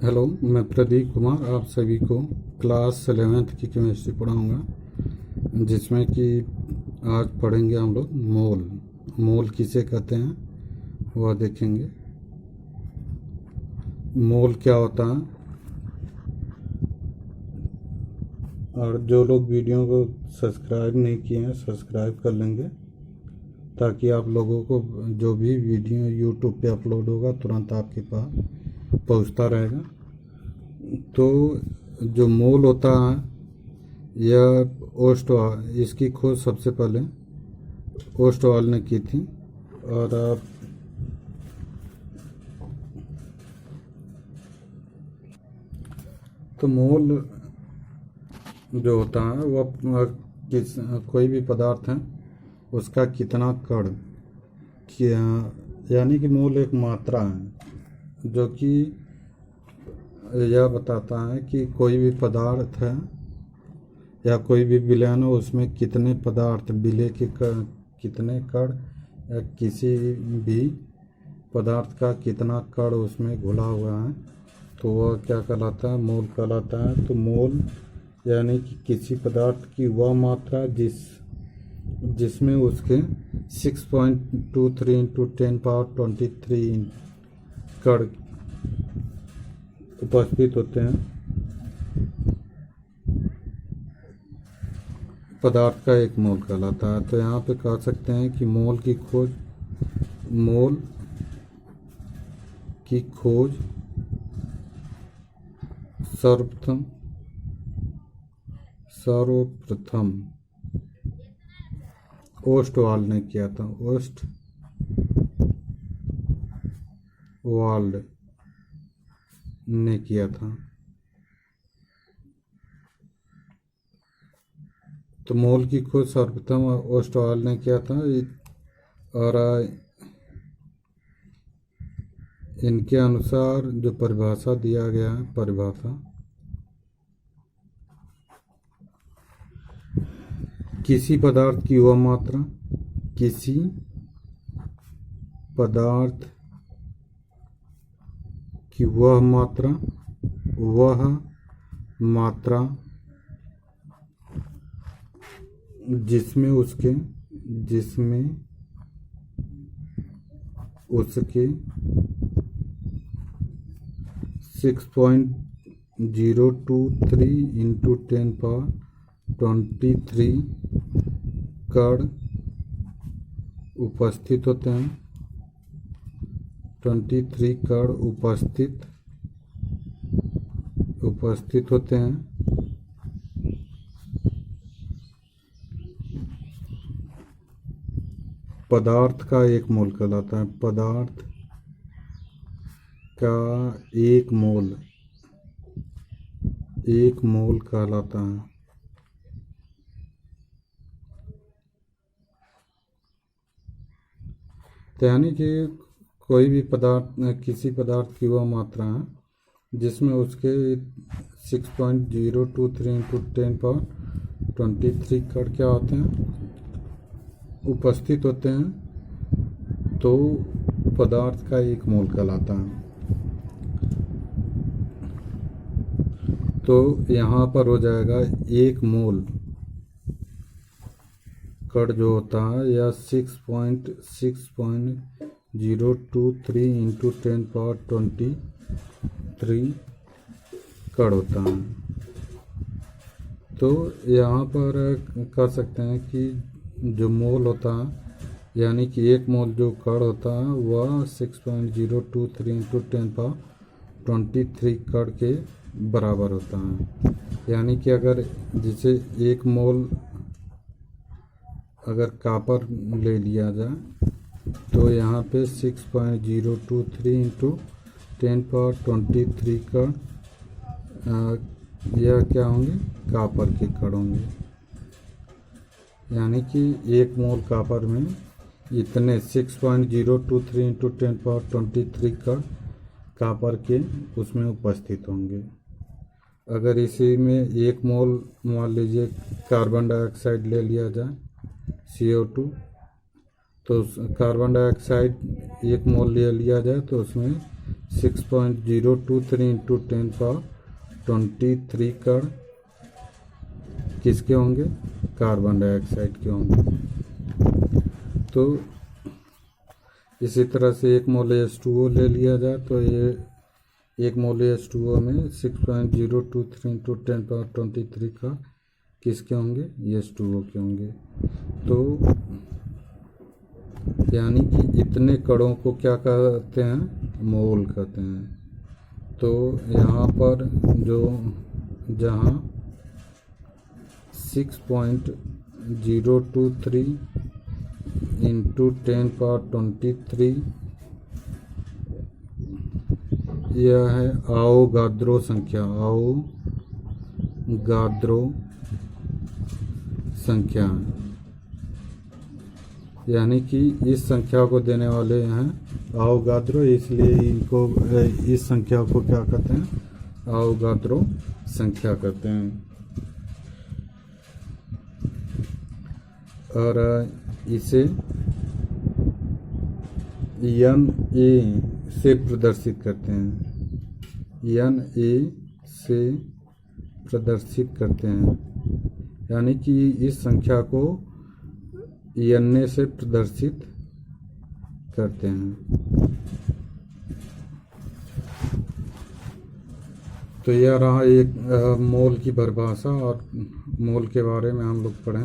Hello, मैं प्रदीप कुमार आप सभी को क्लास 11th की केमिस्ट्री पढ़ाऊंगा, जिसमें कि आज पढ़ेंगे हम लोग मोल। मोल किसे कहते हैं वह देखेंगे। मोल क्या होता है, और जो लोग वीडियो को सब्सक्राइब नहीं किए हैं सब्सक्राइब कर लेंगे, ताकि आप लोगों को जो भी वीडियो यूट्यूब पे अपलोड होगा तुरंत आपके पास पहुंचता रहेगा। तो जो मोल होता है यह ओस्टवाल, इसकी खोज सबसे पहले ओस्टवाल ने की थी। और तो मोल जो होता है वह किस कोई भी पदार्थ है उसका कितना कण, यानी कि मोल एक मात्रा है जो कि यह बताता है कि कोई भी पदार्थ है या कोई भी विलयन हो उसमें कितने पदार्थ विलय के कितने कण या किसी भी पदार्थ का कितना कण उसमें घुला हुआ है, तो वह क्या कहलाता है, मोल कहलाता है। तो मोल यानी कि किसी पदार्थ की वह मात्रा जिसमें उसके 6.23 इंटू 10⁻23 कण उपस्थित होते हैं। पदार्थ का एक मोल कहलाता है। तो यहाँ पे कह सकते हैं कि मोल की खोज सर्वप्रथम ओस्टवाल ने किया था। ओस्टवाल्ड ने किया था। तो मोल की खोज सर्वप्रथम ओस्टवाल ने किया था। और इनके अनुसार जो परिभाषा दिया गया है, परिभाषा किसी पदार्थ की वह मात्रा, किसी पदार्थ की वह मात्रा जिसमें उसके 6.023 इंटू 10⁻23 कण उपस्थित होते हैं। 23 कण उपस्थित होते हैं। पदार्थ का एक मोल कहलाता है। पदार्थ का एक मोल कहलाता है। तो यानी कि कोई भी किसी पदार्थ की वह मात्रा है जिसमें उसके 6.023 इंटू 10⁻23 कण क्या होते हैं, उपस्थित होते हैं, तो पदार्थ का एक मोल कहलाता है। तो यहाँ पर हो जाएगा एक मोल कण जो होता है या 6.023 इंटू 10⁻23 कण होता है। तो यहाँ पर कह सकते हैं कि जो मोल होता है, यानी कि एक मोल जो कण होता है वह 6.023 इंटू 10⁻23 कण के बराबर होता है। यानी कि अगर जिसे एक मोल अगर कॉपर ले लिया जाए तो यहाँ पे 6.023 इंटू 10⁻23 कण यह क्या होंगे, कॉपर के कण होंगे। यानी कि एक मोल कॉपर में इतने 6.023 इंटू 10⁻23 कण कॉपर के उसमें उपस्थित होंगे। अगर इसी में एक मोल मान लीजिए कार्बन डाइऑक्साइड ले लिया जाए CO2, तो कार्बन डाइऑक्साइड एक मोल ले लिया जाए तो उसमें 6.023 इंटू 10⁻23 कण किसके होंगे? कार्बन डाइऑक्साइड के होंगे। तो इसी तरह से 1 मोल H2O ले लिया जाए तो ये 1 मोल H2O में 6.023 इंटू 10⁻23 का किसके होंगे? H2O के होंगे। तो यानी कि इतने कणों को क्या कहते हैं? मोल कहते हैं। तो यहाँ पर जहाँ 6.023 इंटू 10⁻23 यह है आवोगाद्रो संख्या। आवोगाद्रो संख्या यानी कि इस संख्या को देने वाले हैं आवोगाद्रो, इसलिए इनको इस संख्या को क्या कहते हैं? आवोगाद्रो संख्या कहते हैं। और इसे Na से प्रदर्शित करते हैं। Na से प्रदर्शित करते हैं यानी कि इस संख्या को Na से प्रदर्शित करते हैं। तो यह रहा एक मोल की परिभाषा और मोल के बारे में हम लोग पढ़ें।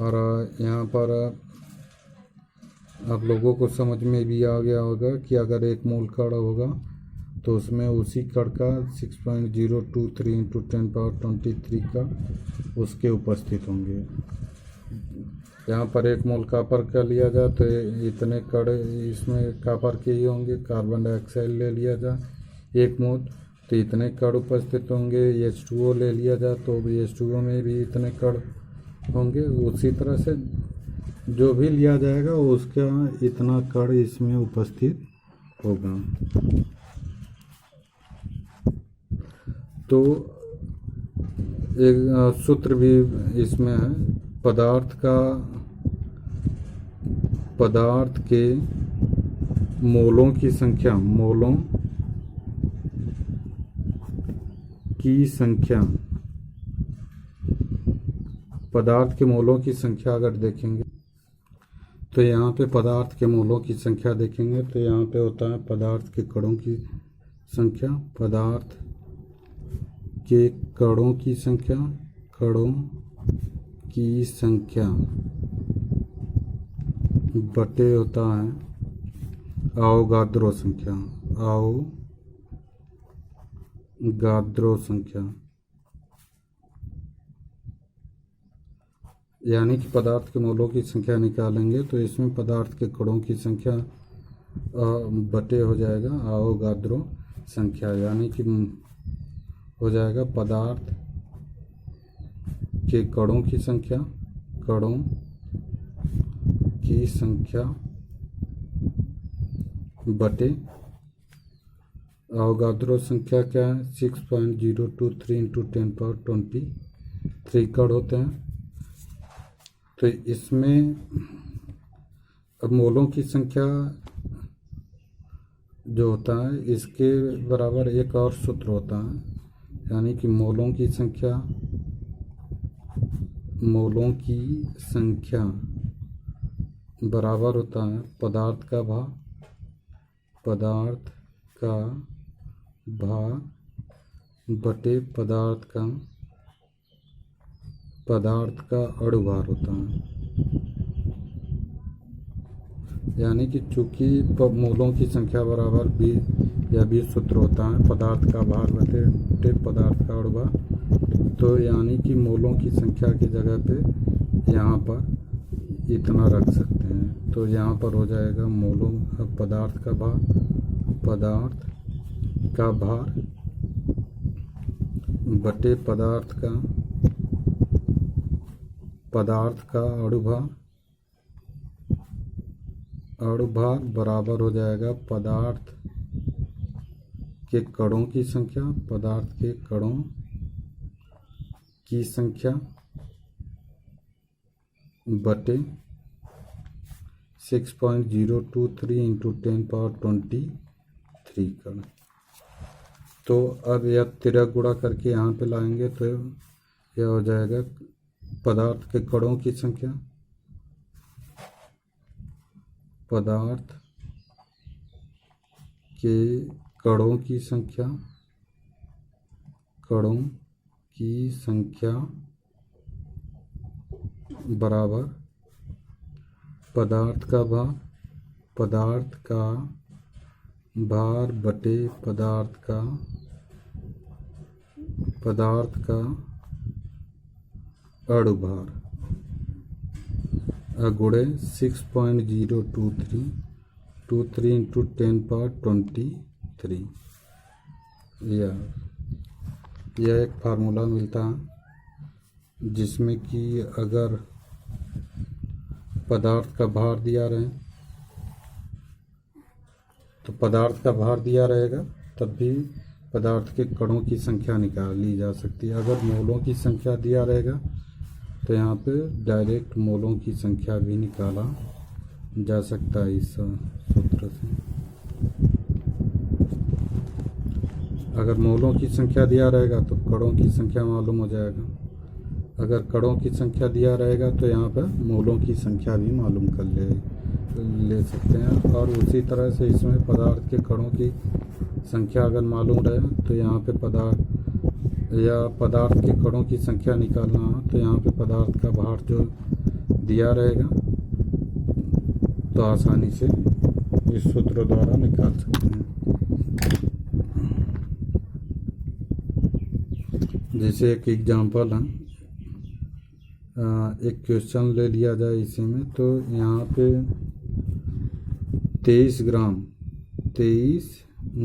और यहाँ पर आप लोगों को समझ में भी आ गया होगा कि अगर 1 मोल कण होगा तो उसमें उसी कण का 6.023 इंटू 10⁻23 का उसके उपस्थित होंगे। यहाँ पर 1 मोल कॉपर का लिया जाए तो इतने कण इसमें कॉपर के ही होंगे। कार्बन डाइऑक्साइड ले लिया जाए 1 मोल तो इतने कण उपस्थित होंगे। H2O ले लिया जाए तो H2O में भी इतने कण होंगे। उसी तरह से जो भी लिया जाएगा उसका इतना कण इसमें उपस्थित होगा। तो एक सूत्र भी इसमें है, पदार्थ के मोलों की संख्या, पदार्थ के मोलों की संख्या अगर देखेंगे तो यहाँ पे पदार्थ के मोलों की संख्या देखेंगे तो यहाँ पे होता है पदार्थ के कणों की संख्या, पदार्थ के कणों की संख्या बटे होता है आवोगाद्रो संख्या। यानी कि पदार्थ के मोलों की संख्या निकालेंगे तो इसमें पदार्थ के कणों की संख्या बटे हो जाएगा आवोगाद्रो संख्या। यानी कि हो जाएगा पदार्थ के कणों की संख्या बटे आवोगाद्रो संख्या क्या है? 6.023 इंटू 10⁻23 कण होते हैं। तो इसमें अब मोलों की संख्या जो होता है इसके बराबर एक और सूत्र होता है। यानी कि मोलों की संख्या बराबर होता है पदार्थ का भाग बटे पदार्थ का अणुभार होता है। यानी कि चूंकि मोलों की संख्या बराबर 20 सूत्र होता है पदार्थ का भार बटे पदार्थ का अणुभार, तो यानी कि मोलों की संख्या की जगह पे यहाँ पर इतना रख सकते हैं। तो यहाँ पर हो जाएगा पदार्थ का भार बटे पदार्थ का अणुभार बराबर हो जाएगा पदार्थ के कणों की संख्या बटे 6.023 इंटू 10⁻23 कण। तो अब यह तिरक गुणा करके यहाँ पे लाएंगे तो यह हो जाएगा पदार्थ के कणों की संख्या, पदार्थ के कणों की संख्या, कणों की संख्या बराबर पदार्थ का भार, पदार्थ का भार बटे पदार्थ का अणु भार गुणे 6.023 इंटू 10⁻23। यह एक फार्मूला मिलता है जिसमें कि अगर पदार्थ का भार दिया रहे तो पदार्थ का भार दिया रहेगा तब भी पदार्थ के कणों की संख्या निकाली जा सकती है। अगर मोलों की संख्या दिया रहेगा तो यहाँ पे डायरेक्ट मोलों की संख्या भी निकाला जा सकता है इस सूत्र से। अगर मोलों की संख्या दिया रहेगा तो कणों की संख्या मालूम हो जाएगा, अगर कणों की संख्या दिया रहेगा तो यहाँ पर मोलों की संख्या भी मालूम कर ले सकते हैं। और उसी तरह से इसमें पदार्थ के कणों की संख्या अगर मालूम रहे तो यहाँ पे पदार्थ के कणों की संख्या निकालना है तो यहाँ पे पदार्थ का भार जो दिया रहेगा तो आसानी से इस सूत्र द्वारा निकाल सकते हैं। जैसे एक एग्जांपल है, एक क्वेश्चन ले लिया जाए इसी में, तो यहाँ पे 23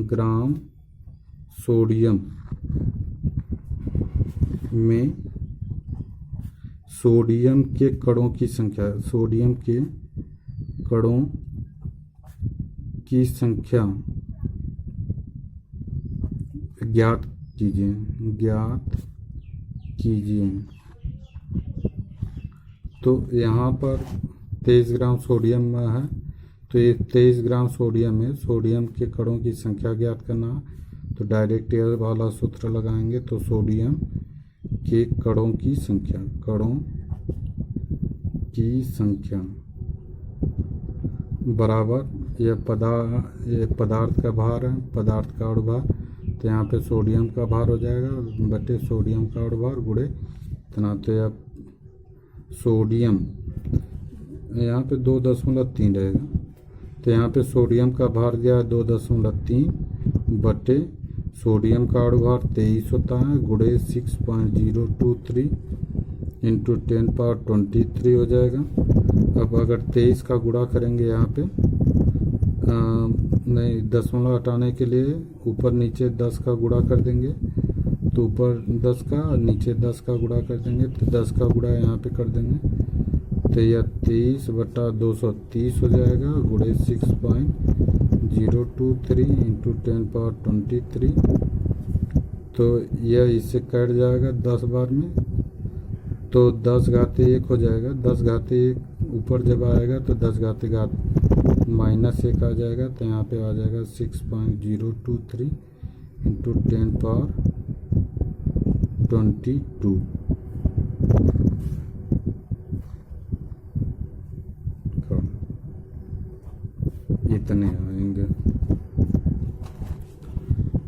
ग्राम सोडियम में सोडियम के कणों की संख्या, सोडियम के कणों की संख्या ज्ञात कीजिए। तो यहाँ पर 23 ग्राम सोडियम में है तो ये 23 ग्राम सोडियम है, सोडियम के कणों की संख्या ज्ञात करना है तो डायरेक्ट ये वाला सूत्र लगाएंगे तो सोडियम के कणों की संख्या बराबर यह पदार्थ का भार है, पदार्थ का अणु भार, तो यहाँ पे सोडियम का भार हो जाएगा बटे सोडियम का अणु भार गुणे इतना। तो यह सोडियम यहाँ पे 2.3 रहेगा तो यहाँ पे सोडियम का भार दिया है 2.3 बटे सोडियम का अणु भार 23 होता है गुणे 6.023 इंटू 10⁻23 हो जाएगा। अब अगर 23 का गुणा करेंगे यहाँ पे नहीं, दशमलव हटाने के लिए ऊपर नीचे 10 का गुणा कर देंगे तो ऊपर 10 का और नीचे 10 का गुणा कर देंगे तो 10 का गुणा यहाँ पे कर देंगे तो यह 23/230 हो जाएगा गुणे 6.023 इंटू 10⁻23। तो यह इससे कट जाएगा 10 बार में तो 10⁻1 हो जाएगा। 10⁻1 ऊपर जब आएगा तो 10⁻1 -1 आ जाएगा तो यहाँ पे आ जाएगा 6.023 इंटू 10⁻22। इतने आएंगे।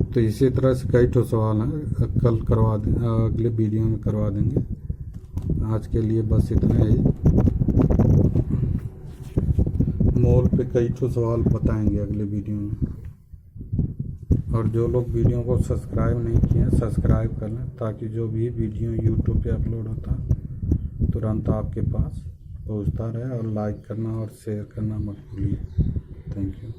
तो इसी तरह से कई ठो सवाल हैं, कल करवा दें, अगले वीडियो में करवा देंगे। आज के लिए बस इतना ही। मोल पे कई ठो सवाल बताएंगे अगले वीडियो में। और जो लोग वीडियो को सब्सक्राइब नहीं किए हैं सब्सक्राइब कर लें ताकि जो भी वीडियो यूट्यूब पे अपलोड होता है तुरंत आपके पास पहुंचता रहे। और लाइक करना और शेयर करना मत भूलिए। Thank you.